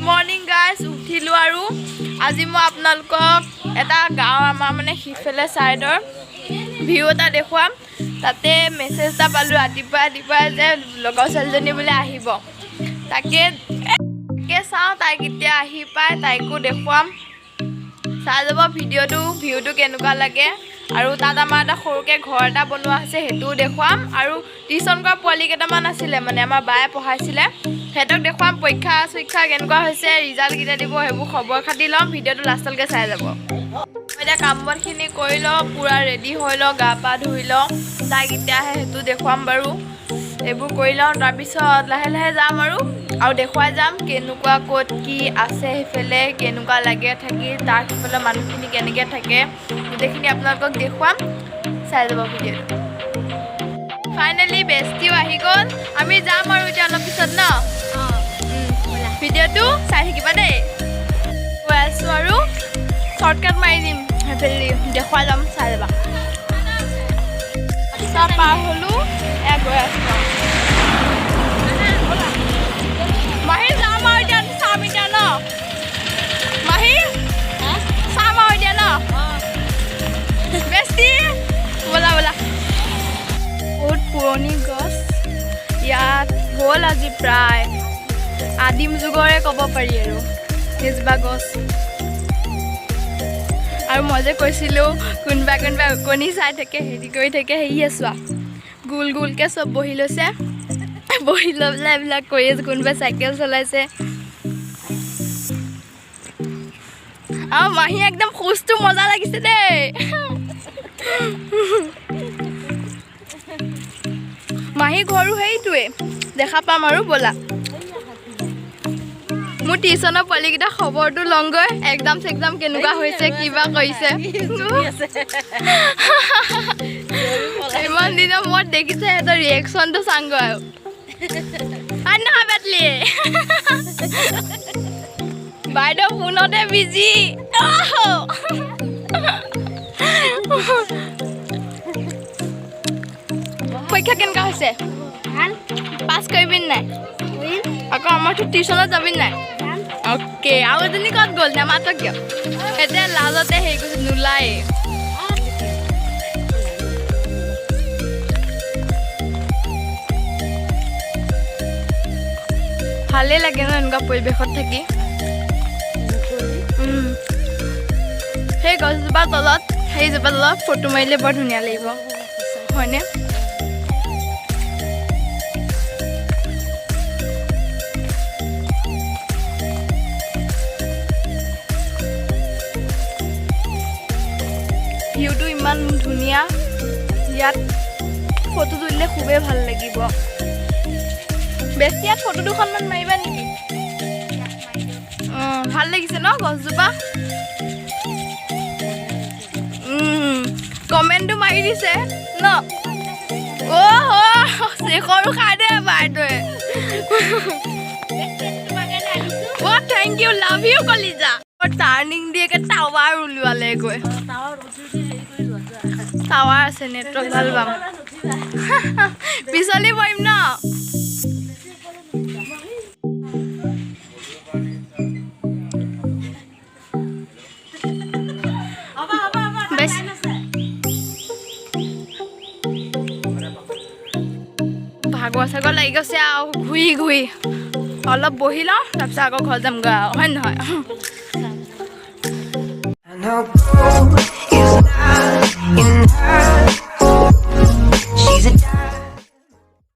Morning guys উঠিলোঁ আৰু আজি মই আপোনালোকক এটা গাঁও আমাৰ মানে সিফালে ছাইডৰ ভিউ এটা দেখুৱাম। তাতে মেছেজ এটা পালোঁ ৰাতিপুৱাই যে লগৰ ছোৱালীজনী বোলে আহিব। তাকে চাওঁ তাই কেতিয়া আহি পায়, তাইকো দেখুৱাম। চাই যাব ভিউটো কেনেকুৱা লাগে। আৰু তাত আমাৰ এটা সৰুকৈ ঘৰ এটা বনোৱা হৈছে, সেইটোও দেখুৱাম। আৰু টিউশ্যন কৰা পোৱালি কেইটামান আছিলে, মানে আমাৰ বায়ে পঢ়াইছিলে, সিহঁতক দেখুৱাম। পৰীক্ষা কেনেকুৱা হৈছে, ৰিজাল্ট কেতিয়া দিব, সেইবোৰ খবৰ খাতি ল'ম। ভিডিঅ'টো লাষ্টলৈকে চাই যাব। মই এতিয়া কাম বনখিনি কৰি লওঁ, পূৰা ৰেডি হৈ লওঁ, গা পা ধুই লওঁ। তাই কেতিয়া আহে সেইটো দেখুৱাম বাৰু। এইবোৰ কৰি লওঁ, তাৰপিছত লাহে লাহে যাম আৰু দেখুৱাই যাম কেনেকুৱা ক'ত কি আছে, সেইফালে কেনেকুৱা লাগে থাকি, তাৰ সিফালে মানুহখিনি কেনেকৈ থাকে, গোটেইখিনি আপোনালোকক দেখুৱাম। চাই যাব ভিডিঅ'টো। ফাইনেলি বেষ্টিও আহি গ'ল, আমি যাম আৰু এতিয়া অলপ পিছত ন। ভিডিঅ'টো চাই থাকিবা দেই। গৈ আছোঁ আৰু শ্বৰ্টকাট মাৰি দিম, সেইফালে দেখুৱাই যাম, চাই যাবা। ৰাস্তা পাৰ হ'লোঁ, এয়া গৈ আছোঁ। মাহী যাম আৰু এতিয়া, চাম এতিয়া ন। মাহী চাম আৰু এতিয়া ন। বেষ্টি ব'লা ব'লা। বহুত পুৰণি গছ, ইয়াত হ'ল আজি প্ৰায় আদিম যুগৰে ক'ব পাৰি আৰু সেইজোপা গছ। আৰু মই যে কৈছিলোঁ কোনোবা কণী চাই থাকে, হেৰি কৰি থাকে, হেৰি চোৱা গোল গোলকৈ চব বহি লৈছে, বহি লৈ পেলাই এইবিলাক কৰি আছে। কোনোবাই চাইকেল চলাইছে। আৰু মাহী একদম খোজটো মজা লাগিছে দেই। মাহী ঘৰো সেইটোৱে, দেখা পাম আৰু ব'লা। মোৰ টিউশ্যনৰ পোৱালিকেইটা খবৰটো লওঁগৈ, এক্সাম চেক্সাম কেনেকুৱা হৈছে, কিবা কৰিছে। ইমান দিনৰ মূৰত দেখিছে, সিহঁতৰ ৰিয়েকশ্যনটো চাওঁগৈ আৰু। নহয় বেটলি বাইদেউ ফোনতে বিজি। পৰীক্ষা কেনেকুৱা হৈছে? পাছ কৰিবি নাই? আকৌ আমাৰতো টিউশ্যনত যাবি নাই? অ'কে। আৰু এজনী ক'ত গ'ল, নেমাতক কিয়? এতিয়া লাজতে হেৰি কৰিছে, নোলায়ে। ভালেই লাগে ন এনেকুৱা পৰিৱেশত থাকি। সেই গছজোপাৰ তলত, সেইজোপাৰ তলত ফটো মাৰিলে বৰ ধুনীয়া লাগিব, হয়নে? ভিউটো ইমান ধুনীয়া, ইয়াত ফটো তুলিলে খুবেই ভাল লাগিব। বেছি ইয়াত ফটো দুখনমান মাৰিবা নেকি? ভাল লাগিছে ন গছজোপা? কমেণ্টটো মাৰি দিছে ন। শেষৰো খাই দে বাইদেৱে। থেংক ইউ, লাভ ইউ কলিজা। টাৰ্ণিং দিয়ে টাৱাৰ ওলোৱালে গৈ। টাৱাৰ আছে, নেটৱৰ্ক ভাল পাম। পিছলি পৰিম ন। ভাগৰ চাগৰ লাগি গৈছে আৰু ঘূৰি অলপ বহি লওঁ, তাৰপিছত আকৌ ঘৰ যামগৈ আৰু, হয় নহয়?